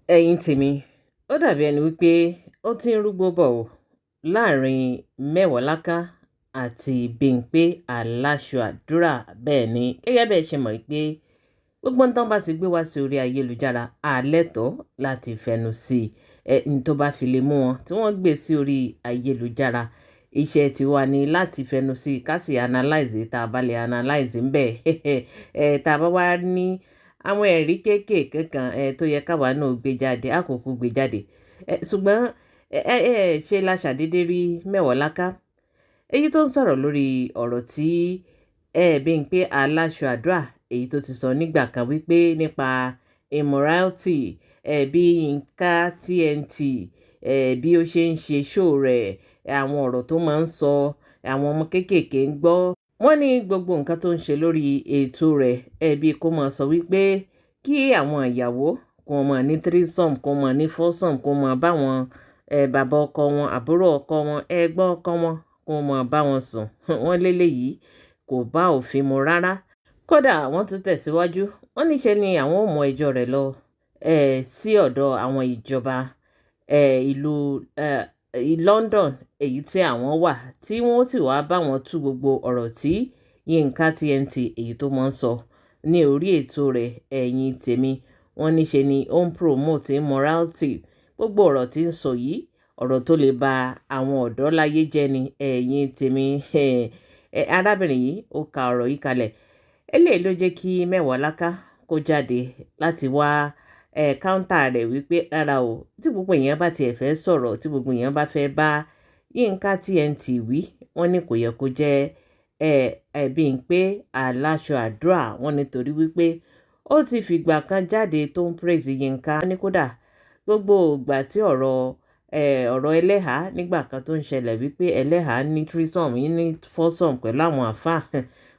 ẹ̀yin tèmi ó dàbí ẹni wípé ó ti ń rúgbó bọ̀ ọ́ láàrin Mẹ́wọ̀ọ́láká àti Bímpé Aláṣọ Àdúrà. Bẹ́ẹ̀ ni, gẹ́gẹ́ bẹ́ẹ̀ ṣe mọ̀ pé gbogbo nǹkan bá ti gbé wá sí orí ayélujára àlẹ́tọ̀ọ́ láti fẹnu sí ní tó bá fi lè mú wọn tí wọ́n gbé sí orí ayélujára. Iṣẹ́ tiwa ni láti fẹnu sí ká sì analyze tá a bá lè analyze ń bẹ̀ tá a bá wá ní àwọn ẹ̀rí kéékèèké kan tó yẹ káwa náà gbé jáde àkókò gbé jáde ṣùgbọ́n ṣe la ṣàdédé rí Mẹ́wọ̀ọ́láká èyí tó ń sọ̀rọ̀ lórí ọ̀rọ̀ tí Bímpé Aláṣọ Àdúrà èyí tó ti sọ nígbà kan wípé nípa immorality bí Yínká TNT bí ó ṣe ń ṣe show rẹ̀ àwọn ọ̀rọ̀ tó máa ń sọ àwọn ọmọ kéékèèké ń gbọ́. Wọ́n ní gbogbo nǹkan tó ń ṣe lórí ètò rẹ̀ bí kò mọ̀ sọ wípé kí àwọn ìyàwó kò mọ̀ ní threesome kò mọ̀ ní foursome kò mọ̀ bá wọn bàbá ọkọ wọn àbúrò ọkọ wọn ẹ̀gbọ́n ọkọ wọn kò mọ̀ bá wọn sùn. Wọ́n léléyìí kò bá òfin mu rárá. Kódà wọ́n tún tẹ̀síwájú wọ́n níṣẹ́ ni àwọn ò mú ẹjọ́ rẹ̀ lọ sí ọ̀dọ̀ àwọn ìjọba ìlú London èyí tí àwọn wà tí wọ́n sì wá bá wọn tú gbogbo ọ̀rọ̀ tí Yínká TNT èyí tó mọ̀ ń sọ ní orí ètò rẹ̀. ẹ̀yin tèmi wọ́n níṣe ni ó ń promote immorality. Gbogbo ọ̀rọ̀ tí ń sọ yìí ọ̀rọ̀ tó lè ba àwọn ọ̀dọ́ láyé jẹ́ ni. ẹ̀yin tèmi arábìnrin yìí ó ka ọ̀rọ̀ yìí kalẹ̀. Eléyìí ló jẹ́ kí Mẹ́wọ̀ọ́láká kó jáde láti wá káùntà rẹ̀ wípé rárá o tí gbogbo èèyàn bá tiẹ̀ fẹ́ sọ̀rọ̀ tí gbogbo èèyàn bá fẹ́ bá Yínká TNT wí wọ́n ní kò yẹ kó jẹ́ Bímpé Aláṣọ Àdúrà. wọ́n nítorí wípé ó ti fìgbà kan jáde tó ń praise Yínká. wọ́n ní kódà gbogbo ìgbà tí ọ̀rọ̀ ẹlẹ́hàá nígbà kan tó ń ṣẹlẹ̀ wípé ẹlẹ́hàá ní threesome ní foursome pẹ̀lú àwọn àfáà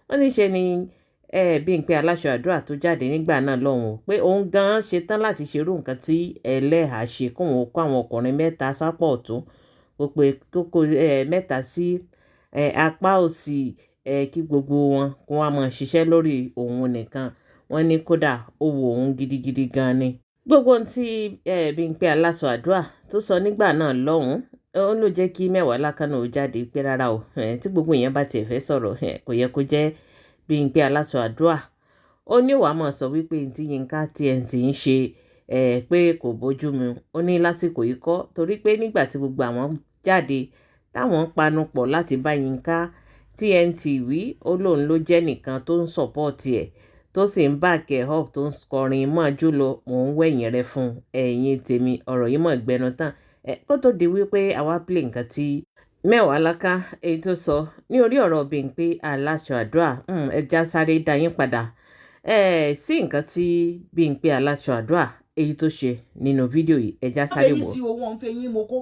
wọ́n níṣe ni Bímpé Aláṣọ Àdúrà tó jáde nígbà náà lọ́hùn pé òun gan-an ṣetán láti ṣerú nǹkan tí ẹlẹ́hàá ṣe kóun kó àwọn ọkùnrin mẹ́ta sápọ̀ ọ̀tún kókó mẹ́ta sí apá òsì kí gbogbo wọn kó wá máa ṣiṣẹ́ lórí òun nìkan. wọ́n ní kódà ó wo òun gidigidi gan ni. gbogbo ohun tí Bímpé Aláṣọ Àdúrà tó sọ nígbà náà lọ́hùn ó ló jẹ́ kí Mẹ́wọ̀ọ́láká náà ó jáde pé rárá o tí gbogbo èèyàn bá tiẹ̀ fẹ́ sọ̀rọ̀ kò yẹ kó jẹ́ Bímpé Aláṣọ Àdúrà. ó ní wàá mọ̀ sọ wípé tí Yínká TNT ń ṣe pé kò bójú mu. ó ní lásìkò yìí kọ́ torí pé nígbà tí gbogbo àwọn jáde táwọn ń panupọ̀ láti bá Yínká TNT wí ó lóun ló jẹ́ nìkan tó ń sọ̀pọ̀tì ẹ̀ tó sì ń bàkẹ́ up tó ń kọrin mọ́ jùlọ mò ń wẹ̀yìn rẹ fún ẹ̀yin tèmi. ọ̀rọ̀ yìí mọ̀ gbẹnu tán kó tó di wípé àwa play nǹkan tí Mẹ́wọ̀ọ́láká èyí tó sọ ní orí ọ̀rọ̀ Bímpé Aláṣọ Àdúrà. ẹja sáré dá yín padà sí nǹkan tí Bímpé Aláṣọ Àdúrà èyí tó ṣe nínú fídíò yìí. ẹja sáré wò. sí owó ń fẹ́ yín mo kó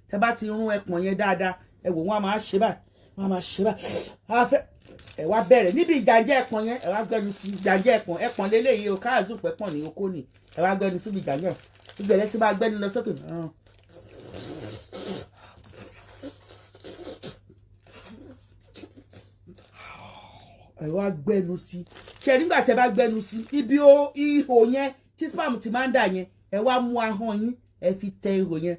tẹ bá ti rún ẹpọ̀n yẹn dáadáa ẹ wò wọ́n á máa ṣe báyìí wọ́n á máa ṣe báyìí ẹ wá bẹ̀rẹ̀ níbi ìjànjẹ́ ẹpọ̀n yẹn ẹ wá gbẹnu sí ìjànjẹ́ ẹpọ̀n lélẹ́yìí o káàzù pẹ́pọ̀n ní okó ni ẹ wá gbẹnu síbi ìjànjẹ́ ìgbẹ̀lẹ́ tí bá gbẹnu lọ sókè. ẹ wá gbẹnu sí ṣe nígbà tẹ bá gbẹnu sí ibi ihò yẹn tí spam ti máa ń dà yẹn ẹ wá mú ahọ́n yín ẹ fi tẹ ihò yẹn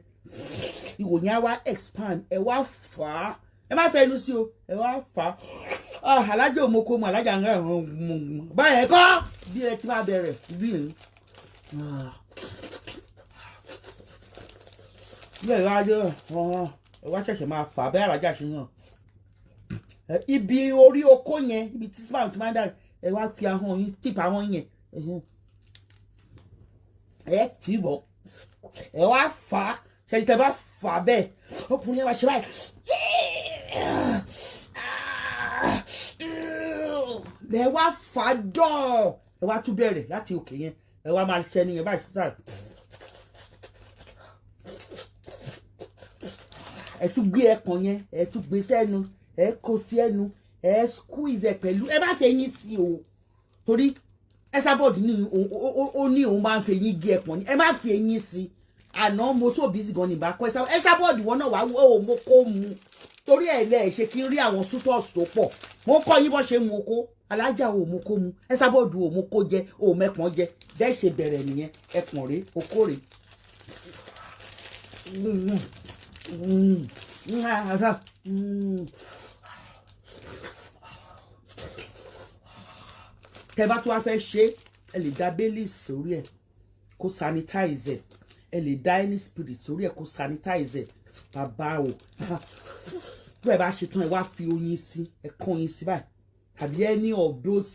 á wá expand ẹ wá fà á ẹ má fẹ́ inú sí o ẹ wá fà á alájà òmoko mu alájà ń rẹ̀ báyẹn kọ́ bí ẹ ti máa bẹ̀rẹ̀ bí ẹ̀ bí ẹ̀ rájọ́ ẹ wá ṣẹ̀ṣẹ̀ máa fà á bẹ́ẹ̀ alájà ṣe hàn ibi orí okó yẹn ibi tí spam ti máa ń dà ẹ wá fi ahọ́n yín tìpá ahọ́n yẹn ẹ tì í bọ̀ ẹ wá fà á ṣẹ́ni tẹ́ bá fà á bẹ́ẹ̀ ọkùnrin yẹn wá ṣe báyìí ẹ wá fà á dọ̀ ẹ wá tún bẹ̀rẹ̀ láti òkè yẹn ẹ wá máa ṣẹ́ni yẹn báyìí sáré ẹ tún gbé ẹpọ̀n yẹn ẹ tún gbé sẹ́nu ẹ kó sí ẹnu ẹ squeeze ẹ pẹ̀lú ẹ má fẹ́ yín sí o torí Esabod ní ó ní òun máa ń fẹ́ yín gé ẹpọ̀n ni ẹ má fẹ́ yín sí àná mo so busy gan nígbà kọ Esabod wọn náà wá ó mo kó mu torí ẹ lẹ ṣe kí n rí àwọn suitors tó pọ̀ mo kọ́ yín bó ṣe mu oko alájà ò mú kó mu ẹ sábọ̀dù ò mú kó jẹ ò mẹ́pọ̀n jẹ bẹ́ẹ̀ ṣe bẹ̀rẹ̀ nìyẹn ẹpọ̀n rèé okó rèé. tẹ bá tún wá fẹ́ ṣe ẹ lè dá Baileys sórí ẹ̀ kó sanitize ẹ̀ ẹ lè dá any spirit sórí ẹ̀ kó sanitize ẹ̀ bàbá o bí ẹ bá ṣe tán ẹ wá fi oyin sí ẹ kán oyin sí báyìí tàbí any of those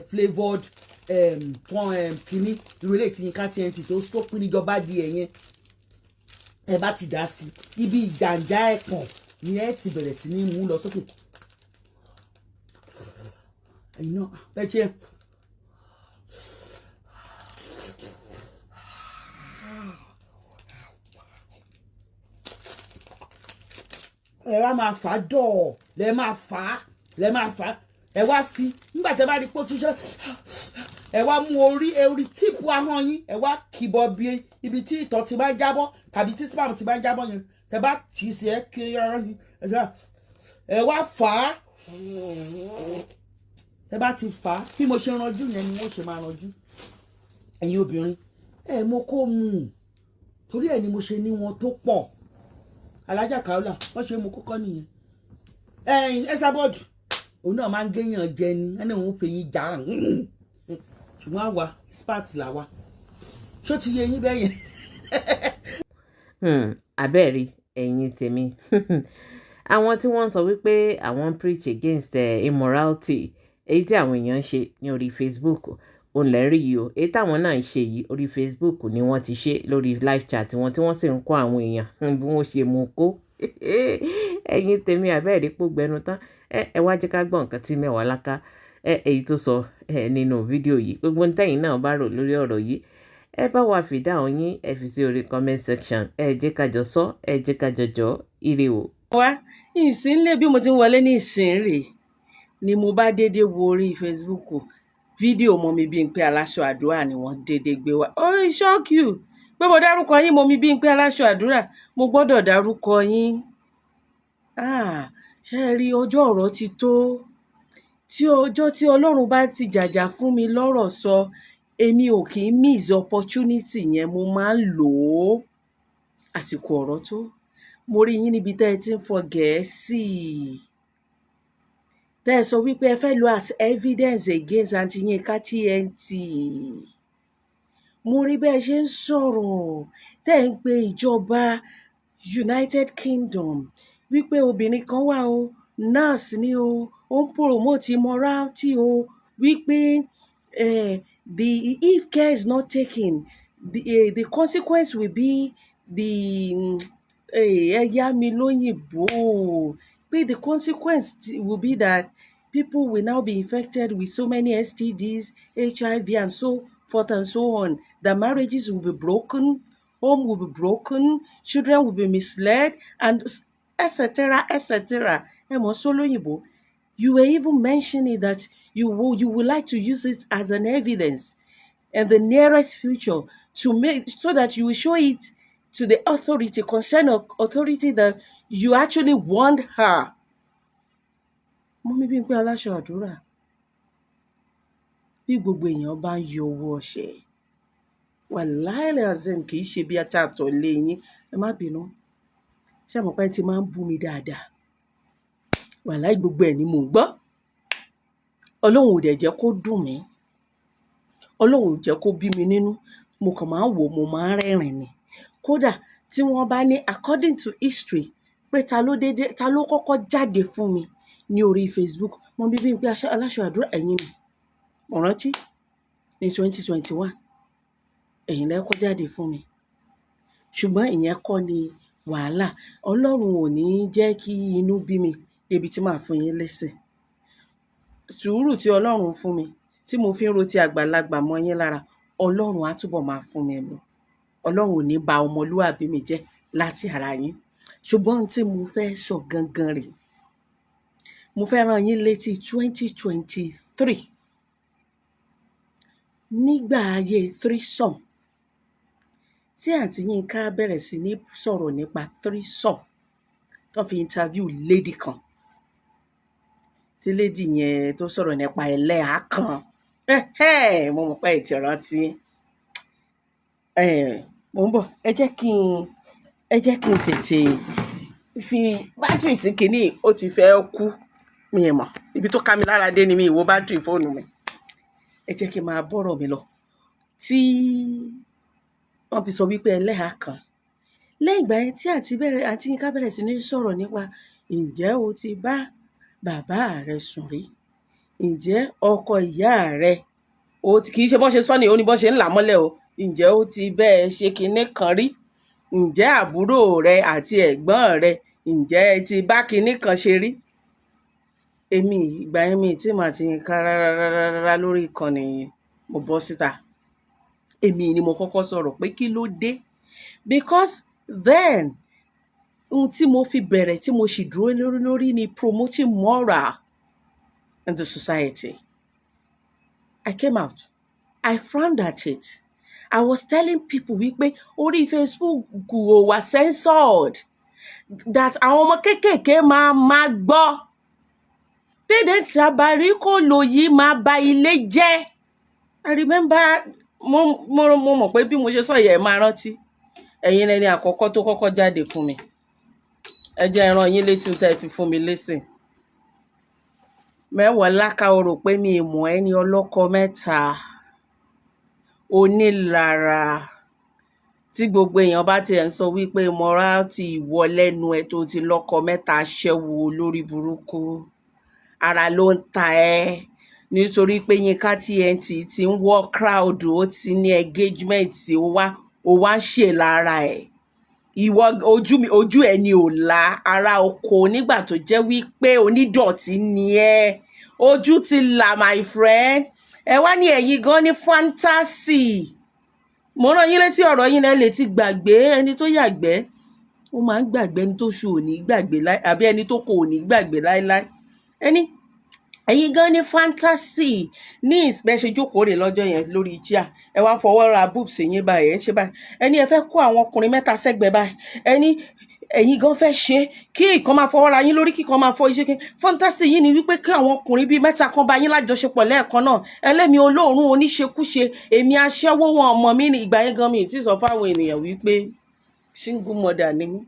flavoured kìíní ìrẹ̀lẹ̀ tí yín ká TNT tó pín níjọba di ẹ̀yẹn ẹ bá ti dá sí ibi ìjàǹjà ẹ̀pọ̀n ni ẹ ti bẹ̀rẹ̀ sí ní mú lọ sókè ẹ̀yin náà bẹ́ẹ̀ ṣe ẹ wá máa fà á dọ̀ lẹ máa fà á ẹ wá fi nígbà tẹ bá rí pé ó ti ṣe ẹ wá mú orí tíìpù ahọ́n yín ẹ wá kìbọ̀ bí ibi tí ìtọ̀ ti bá jábọ́ tàbí tí spam ti bá jábọ́ yẹn tẹ bá tì í sí ẹ kiri ara yín ẹ wá fà á tẹ bá ti fà á bí mo ṣe ranjú yẹn ni wọ́n ṣe máa ranjú ẹ̀yin obìnrin ẹ mo kó mu torí ẹ ni mo ṣe ní wọn tó pọ̀ alájà Kaola wọ́n ṣe mo kókọ́ nìyẹn ẹ̀yin Esabod òun náà máa ń géèyàn jẹ ni ẹni òun fẹ́ yín jà ṣùgbọ́n àwa expert làwa ṣó ti yé yín bẹ́ẹ̀ yẹn. abẹ́ẹ̀rí ẹ̀yin tèmi àwọn tí wọ́n ń sọ wípé àwọn preach against immorality èyí tí àwọn èèyàn ń ṣe ní orí Facebook òun lẹ́ rí yìí o èyí táwọn náà ń ṣe yìí orí Facebook ni wọ́n ti ṣe lórí live chat wọn tí wọ́n sì ń kó àwọn èèyàn bí wọ́n ṣe mú kó ẹ̀yin tèmi abẹ́ẹ̀rí pò gbẹnu tán ẹ wá jẹ́ ká gbọ́ nǹkan tí Mẹ́wàáláká èyí tó sọ nínú fídíò yìí gbogbo ntẹ́yìn náà bá rò lórí ọ̀rọ̀ yìí ẹ bá wa fìdáhùn yín ẹ fi sí orí comment section ẹ jẹ́ ká jọ sọ ẹ jẹ́ ká jọjọ́ ire o. wá ìsìn lè bí mo ti ń wọlé ní ìsìn rè ni mo bá dédé wo orí Facebook fídíò Mọ́mì Bímpé Aláṣọ Àdúrà ni wọ́n dédé gbé wá ó shock you pé mo dárúkọ yín Mọ́mì Bímpé Aláṣọ Àdúrà mo gbọ́dọ̀ dárúkọ yín ṣe rí ọjọ́ ọ̀rọ̀ ti tó tí ọjọ́ tí Ọlọ́run bá ti jàjà fún mi lọ́rọ̀ sọ èmi ò kì í miss opportunity yẹn mo máa ń lò ó àsìkò ọ̀rọ̀ tó mo rí yín níbi tẹ́ ẹ ti ń fọ Gẹ̀ẹ́sì tẹ́ ẹ sọ wípé ẹ fẹ́ lo as evidence against Aunty Yinka TNT mo rí bẹ́ẹ̀ ṣe ń sọ̀rọ̀ tẹ́ ẹ ń pe ìjọba United Kingdom wípé obìnrin kan wà o nurse ni o ó ń promote immorality o wípé if care is not taken the consequence will be the ẹ̀yà mi lóyìnbó pé the consequence will be that people will now be infected with so many STDs, HIV and so forth and so on. The marriages will be broken, home will be broken, children will be misled and etc. etc. ẹ mọ̀ sọ lóyìnbó. You were even mentioning that you would like to use it as an evidence in the nearest future to make so that you will show it to the authority, concerned authority that you actually warned her. Mọ́mì Bímpé Aláṣọ Àdúrà bí gbogbo èèyàn bá ń yọ owó ọṣẹ wàláhì azim kì í ṣe bí ata àtọ̀ lé yín ẹ má bínú ṣé àmọ́ pé ti máa ń bú mi dáadáa wàláhì gbogbo ẹ̀ ni mò ń gbọ́ Ọlọ́run ò dẹ̀ jẹ́ kó dùn mí Ọlọ́run ò jẹ́ kó bí mi nínú mo kàn máa ń wò mo máa ń rẹ́rìn ni kódà tí wọ́n bá ní according to history pé ta ló kọ́kọ́ jáde fún mi ní orí Facebook Mọ́mì Bímpé Aláṣọ Àdúrà ẹ̀yin mi mo rántí ní 2021 ẹ̀yin lẹ́kọ́ jáde fún mi ṣùgbọ́n ìyẹn kọ́ ni wàhálà Ọlọ́run ò ní jẹ́ kí inú bí mi débi tí màá fún yín lẹ́sẹ̀ sùúrù tí Ọlọ́run fún mi tí mo fi ń ro ti àgbàlagbà mọ́ yín lára Ọlọ́run á túbọ̀ máa fún mi lọ Ọlọ́run ò ní ba ọmọlúwàbí mi jẹ́ láti ara yín ṣùgbọ́n tí mo fẹ́ sọ gangan rèé mo fẹ́ rán yín létí 2023 nígbà ayé threesome tí Aunty Yinka bẹ̀rẹ̀ sí ní sọ̀rọ̀ nípa threesome tó fi interview lady kan tí lady yẹn tó sọ̀rọ̀ nípa ẹlẹ́hàá kan mo mọ̀ pé ẹ ti rántí. Mo ń bọ̀, ẹ jẹ́ kí n tètè fi bátìrì sí kinní, ó ti fẹ́ kú. Mi ì mọ̀ ibi tó ká mi lára dé ni mi ìwo bátìrì fóònù mi. Ẹ jẹ́ kí n máa bọ́rọ̀ mi lọ. Tí wọ́n fi sọ wípé ẹlẹ́hàá kan, lẹ́yìn ìgbà yẹn tí àǹtí Yínká bẹ̀rẹ̀ sí ní sọ̀rọ̀ nípa ǹjẹ́ o ti bá bàbá rẹ sùn rí? Ǹjẹ́ ọkọ ìyá rẹ, kì í ṣe bọ́n ṣe sọ ni, ó ní bọ́n ṣe ń là mọ́lẹ̀ o. Ǹjẹ́ ó ti bẹ́ẹ̀ ṣe kinní kan rí? Ǹjẹ́ àbúrò rẹ àti ẹ̀gbọ́n rẹ, ǹjẹ́ ẹ ti bá kinní kan ṣe rí? Èmi ìgbà yẹn mi tí màá ti Yínká rárá lórí ìkànnì yẹn, mo bọ́ síta. Èmi ni mo kọ́kọ́ sọ̀rọ̀ pé kí ló dé? Because then ohun tí mo fi bẹ̀rẹ̀ tí mo sì dúró lórí ni promoting moral in the society. I came out. I frowned at it. I was telling people wípé orí Facebook ò wà censored, that àwọn ọmọ kéékèèké máa gbọ́. Pédé tàbárí kò lò yìí máa ba ilé jẹ́. I remember mo mọ̀ pé bí mo ṣe sọ yẹ máa rántí. Ẹ̀yin ẹni àkọ́kọ́ tó kọ́kọ́ jáde fún mi. Ẹ jẹ́ ẹran yín létí tẹ́ fi fún mi lésìn. Mẹ́wọ̀ọ́láka o rò pé mi mọ̀ ẹni ọlọ́kọ mẹ́ta, onílara, tí gbogbo èèyàn bá tiẹ̀ ń sọ wípé morality ìwọ lẹ́nu ẹ tó ti lọ́kọ mẹ́ta, aṣẹ́wó olórí burúkú. Ara ló ń ta ẹ́ nítorí pé Yínká TNT ti ń wọ́ crowd, ó ti ní engagement, ó wá ń ṣe lára ẹ̀. Ìwọ ojú ẹ ni ò la ara oko nígbà tó jẹ́ wípé onídọ̀tí ni ẹ́. Ojú ti là, my friend. Ẹ wá ní ẹ̀yin gan ní fantasy. Mo rán yín létí ọ̀rọ̀ yín lẹ́ lè ti gbàgbé. Ẹni tó yàgbẹ́ ó máa ń gbàgbé, ẹni tó ṣu ò ní gbàgbé àbí ẹni tó kò ò ní gbàgbé láéláé. Ẹ̀yin gan ní fantasy ní ìbẹ́ṣe jókòó rè lọ́jọ́ yẹn lórí chair. Ẹ wá fọwọ́ ra boobs yín báyìí, ẹ ń ṣe báyìí. Ẹni ẹ fẹ́ kó àwọn ọkùnrin mẹ́ta sẹ́gbẹ̀ẹ́ báyìí. Ẹ̀yin gan fẹ́ ṣe kí ìkan máa fọwọ́ ra yín lórí, kí ìkan máa fọ iṣẹ́ kí. Fantasy yìí ni wípé kí àwọn ọkùnrin bíi mẹ́ta kan bá yín lájọṣepọ̀ lẹ́ẹ̀kan náà. Ẹlẹ́mi olóòórùn oníṣekúṣe, èmi aṣẹ́wó wọn ọmọ mi ní ìgbà yẹn gan mi tí sọ fáwọn ènìyàn wípé single mother ni mí.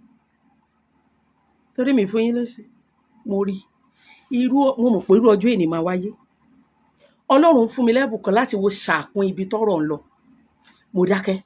Torí mi fún yín lésì, mo mọ̀ pé irú ọjọ́ èní máa wáyé. Ọlọ́run fún mi lẹ́bùn kan láti wo ṣàkún ibi tọ́rọ̀ ń lọ. Mo dákẹ́.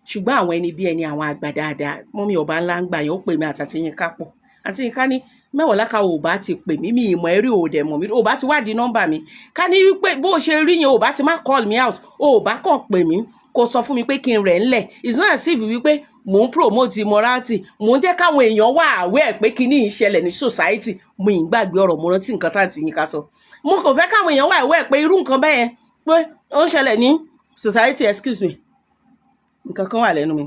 Ṣùgbọ́n àwọn ẹni bí ẹni àwọn àgbà dáadáa, mọ́mí ọba ńlá ń gbà yẹn, ó pè mí àti Yínká pọ̀. Àti Yínká ní Mẹ́wọ̀ọ́láka ò bá ti pè mí, mi ìmọ̀ ẹ̀rí ò dẹ̀ mọ̀ mí, ò bá ti wádìí nọ́mbà mi. Ká ní wípé bó ṣe rí yẹn ò bá ti má call me out, ò bá kàn pè mí kó sọ fún mi pé kí n rẹ̀ ńlẹ̀. It's not as if wípé mò ń promote morality, mò ń jẹ́ káwọn èèyàn wà aware pé kíní ìṣẹ̀lẹ̀ ní society. Mo ì gbàgbé ọ̀rọ̀, mo rántí nǹkan táǹtì Yínká sọ. Mo kò fẹ́ káwọn èèyàn wà aware pé irú nǹkan bẹ́ẹ̀ yẹn pé ó ń ṣẹlẹ̀ ní society. Excuse me, nǹkan kan wà lẹ́nu mi.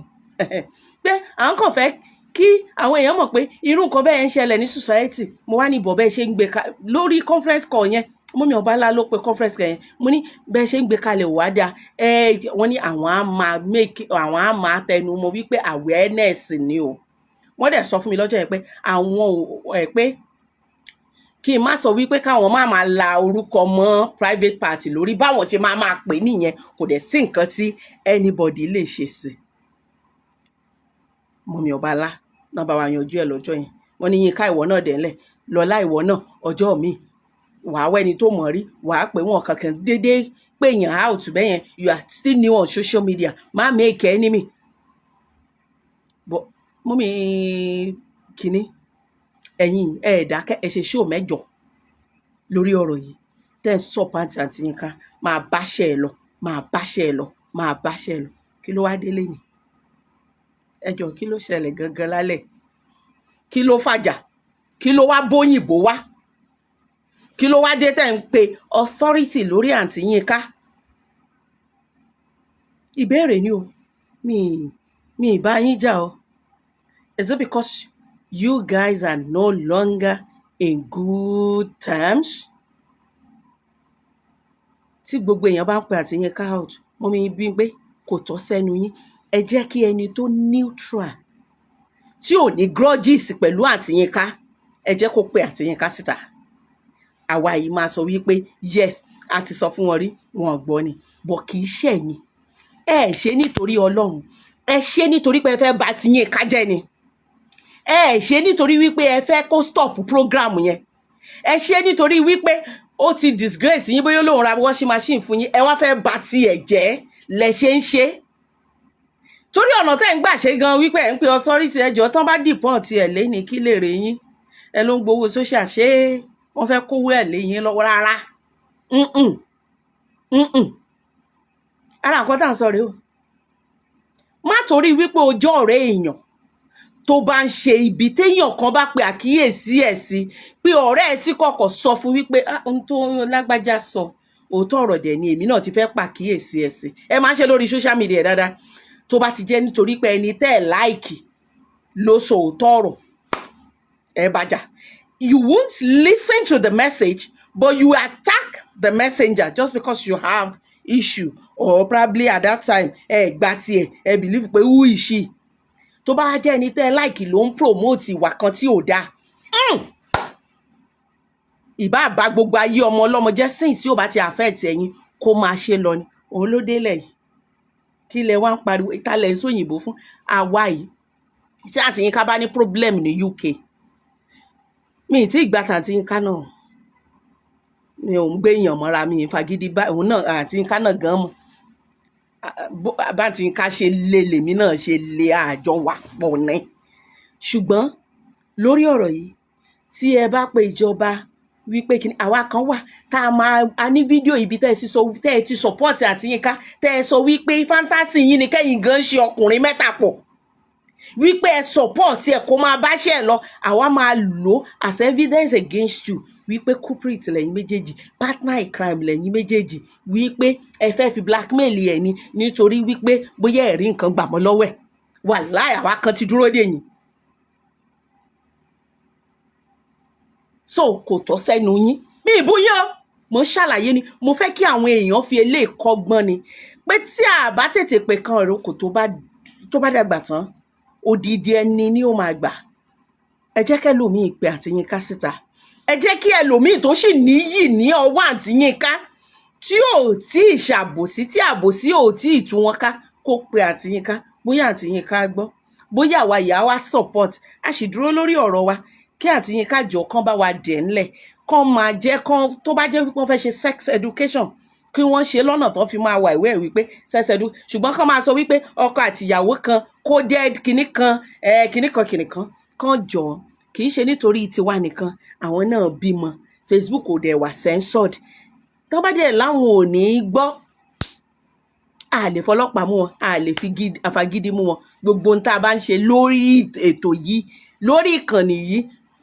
Pé à ń kàn fẹ́ kí àwọn èèyàn mọ̀ pé irú nǹkan bẹ́ẹ̀ ń ṣẹlẹ̀ ní society. Mo wá ní ìbọ̀ bẹ́ẹ̀ ṣe ń gbé lórí conference call yẹn. Mọ́mí ọba ńlá ló pe conference call yẹn. Mo ní bẹ́ẹ̀ ṣe ń gbé kalẹ̀ wá dáa. Wọ́n ní àwọn á máa tẹnu mọ́ wípé awareness ni o. Wọ́n dẹ̀ sọ fún mi lọ́jọ́ yẹn pé pé kí n má sọ wípé káwọn máa la orúkọ mọ́ private party lórí, báwọn ṣe máa pè nìyẹn, kò dẹ̀ sí nǹkan tí anybody lè ṣe sí. Mọ́mí ọba ńlá náà bá wa yanjú ẹ̀ lọ́jọ́ yẹn. Wọ́n ní Yínká ìwọ náà dẹ̀ ńlẹ̀, Lọ́lá ìwọ náà ọjọ́ mi wàá wẹ́ni tó mọ̀ rí, wàá pè wọ́n kankan déédéé pé èèyàn out bẹ́yẹn, you are still new on social media, má make enemy. But mọ́mí kìíní ẹ̀yin dákẹ́, ẹ ṣe show mẹ́jọ lórí ọ̀rọ̀ yìí. Tẹ́ ń sọ pàǹtí àǹtí Yínká máa báṣẹ́ ẹ lọ. Kí ló wá délé ni? Ẹ jọ̀ọ́ kí ló ṣẹlẹ̀ gangan lálẹ́? Kí ló fàjà? Kí ló wá bóyìnbó wá? Kí ló wá dé tẹ́ ń pe authority lórí àǹtí Yínká? Ìbéèrè ni o, mi ì bá yín jà o. Is it because you guys are no longer in good terms? Tí gbogbo èèyàn bá ń pe àǹtí Yínká out, mọ́mí bí pé kò tọ́ sẹ́nu yín. Ẹ jẹ́ kí ẹni tó neutral, tí ò ní grudges pẹ̀lú àǹtí Yínká, ẹ jẹ́ kó pe Àǹtí Yínká síta. Àwa yìí máa sọ wípé yes, a ti sọ fún wọn rí, wọn gbọ́ ni, bọ̀ kì í ṣẹ̀yìn. Ẹ ṣe nítorí Ọlọ́run, ẹ ṣe nítorí pé ẹ fẹ́ bà ti Yínká jẹ́ ni. Ẹ ṣe nítorí wípé ẹ fẹ́ kó stop program yẹn. Ẹ ṣe nítorí wípé ó ti disgrace yín, bóyá lóun ra washing machine fún yín, ẹ wá fẹ́ bà ti ẹ̀ jẹ́ lẹ ṣe ń ṣe. Torí ọ̀nà tẹ́ ń gbà ṣe gan wípé ẹ̀ ń pe authority ẹjọ́ tán bá deport ẹ̀ lẹ́ni kí lè rè yín. Ẹ ló ń gbowó social, ṣé wọ́n fẹ́ kówó ẹ̀ lé yín lọ́wọ́ rárá. Ara nǹkan tá à ń sọ rèé o. Má torí wípé ojú ọ̀rẹ́ èèyàn tó bá ń ṣe ibi téèyàn kan bá pe àkíyèsí ẹ̀ sí, pé ọ̀rẹ́ ẹ̀ sí kọ̀kọ̀ sọ fún wípé ohun tó lágbájá sọ òótọ́ ọ̀rọ̀ dẹ̀ ni, èmi náà ti fẹ́ pàkíyèsí ẹ̀ sí. Ẹ máa ń ṣe lórí social media dáadáa. Tó bá ti jẹ́ nítorí pé ẹni tẹ́ ẹ̀ láìkì ló sọ òótọ́ ọ̀rọ̀, ẹ bàjá. You won't listen to the message, but you attack the messenger just because you have issue, or probably at that time gba tiẹ̀, ẹ believe pé who is she. Tó bá jẹ́ ẹni tẹ́ ẹ láìkì ló ń promote ìwà kan tí ò dáa, ìbá bá gbogbo ayé ọmọ ọlọ́mọ jẹ́, since tí ò bá ti affect ẹ̀yin kó máa ṣe lọ ni. Òun ló délẹ̀ yìí. Kí lẹ wá ń pariwo ìtàlẹ̀ sóyìnbó fún àwa yìí? Tí Àǹtí Yínká bá ní problem ní UK, mi tí ìgbà tàǹtí Yínká náà, mi ò ń gbé èèyàn mọ́ra, mi fagídí bá òun náà. Àǹtí Yínká náà gan mọ̀ bá Àǹtí Yínká ṣe lé lèmi náà ṣe lé, àjọ wà pọ̀ ní. Ṣùgbọ́n lórí ọ̀rọ̀ yìí, tí ẹ bá pe ìjọba wípé kí ni, àwa kan wà tá a ní fídíò ibi tẹ́ ẹ ti support Àǹtí Yínká, tẹ́ ẹ sọ wípé fantasy yín ni kẹ́yìn gan ṣe ọkùnrin mẹ́ta pọ̀, wípé ẹ support ẹ kó máa báṣẹ́ ẹ lọ. Àwa máa lò as evidence against you wípé culprit lẹ́yìn méjèèjì, partner in crime lẹ́yìn méjèèjì, wípé ẹ fẹ́ fi blackmail ẹ̀ ni nítorí wípé bóyá ẹ̀rí nǹkan gbà mọ́ lọ́wọ́ ẹ̀. Wàláhì àwa kan ti dúró dè yín. So kò tọ́ sẹ́nu yín. Mi ìbúyọ́, mo ń ṣàlàyé ni, mo fẹ́ kí àwọn èèyàn fi eléyìí kọ́gbọ́n ni, pé tí a bá tètè pé kan ìrókò tó bá dàgbà tán, odidi ẹni ni ó máa gbà. Ẹ jẹ́ kí ẹlòmíì pe Àǹtí Yínká síta. Ẹ jẹ́ kí ẹlòmíì tó sì níyì ní ọwọ́ Àǹtí Yínká, tí ò tí ì ṣàbòsí, tí àbòsí ò tí ì tú wọn ká, kó pe Àǹtí Yínká. Bóyá Àǹtí Yínká gbọ́, bóyá àwa ìyá wa support, a sì dúró lórí ọ̀rọ̀ wa. Kí Àǹtí Yínká jọ kán bá wa dẹ̀ ńlẹ̀, kán máa jẹ́ kán, tó bá jẹ́ wípé wọ́n fẹ́ ṣe sex education, kí wọ́n ṣe lọ́nà tó fi máa wà ìwé wípé sex education. Ṣùgbọ́n kán máa sọ wípé ọkọ àti ìyàwó kan coded kinní kan kan jọ, kì í ṣe nítorí tiwa nìkan, àwọn náà bímọ. Facebook ò dẹ̀ wà censored. Tó bá dẹ̀ láwọn ò ní gbọ́, a lè fọlọ́pàá mú wọn, a lè fi àfagídí mú wọn. Gbogbo ohun tá a bá ń ṣe lórí ètò yìí, lórí ìkànnì yìí,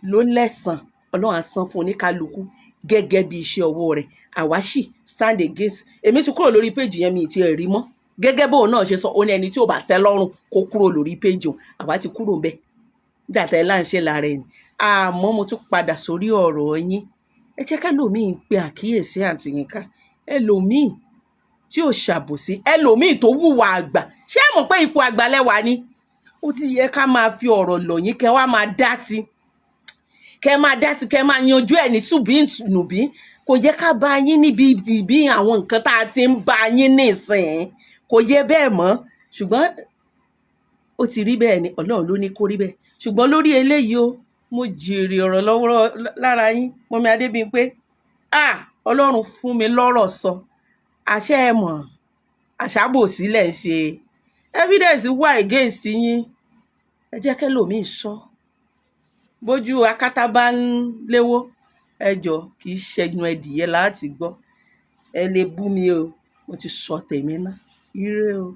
ló lẹ́san. Ọlọ́run á san fún oníkálukú gẹ́gẹ́ bí iṣẹ́ ọwọ́ rẹ̀. Àwa sì stand against. Èmi ti kúrò lórí péjì yẹn, mi ì tiẹ̀ rí mọ́. Gẹ́gẹ́ bóun náà ṣe sọ, ó ní ẹni tí ò bá tẹ́ lọ́rùn kó kúrò lórí péjì òun. Àwa ti kúrò ńbẹ̀. Dàtẹ́ láǹṣẹ́ lára ẹni. Àmọ́ mo tún padà sórí ọ̀rọ̀ yín. Ẹ jẹ́ kẹ́lòmíì pe àkíyèsí Àǹtí Yínká. Ẹlòmíì tí ò ṣàbòsí, ẹlòmíì tó wùwà àgbà. Ṣé ẹ mọ̀ pé ipò àgbà lẹ́wà ni? Ó ti yẹ ká máa fi ọ̀rọ̀ lọ̀ yín, kẹ́ wá máa dá sí. Kẹ́ máa dá sí, kẹ́ máa yanjú ẹ̀ ní tùbí. Kò yẹ ká bá yín níbi ìbí àwọn nǹkan tá a ti ń bá yín nísìn. Kò yẹ bẹ́ẹ̀ mọ́. Ṣùgbọ́n ó ti rí bẹ́ẹ̀ ni, Ọlọ́run ló ní kó rí bẹ́ẹ̀. Ṣùgbọ́n lórí eléyìí o, mo jèrè ọ̀rọ̀ lọ́wọ́ lára yín, Mọ́mì Adébímpé. Ọlọ́run fún mi lọ́rọ̀ sọ. Àṣẹ ẹ mọ̀, àṣàbòsí lẹ̀ ń ṣe. Evidence wà against yín. Ẹ jẹ́ kẹ́lòmíì sọ. Bójú akátá bá ń léwó, ẹjọ́ kì í ṣẹnu ẹdìyẹ láti gbọ́. Ẹ lè bú mi o, mo ti sọ tèmi náà. Ire o.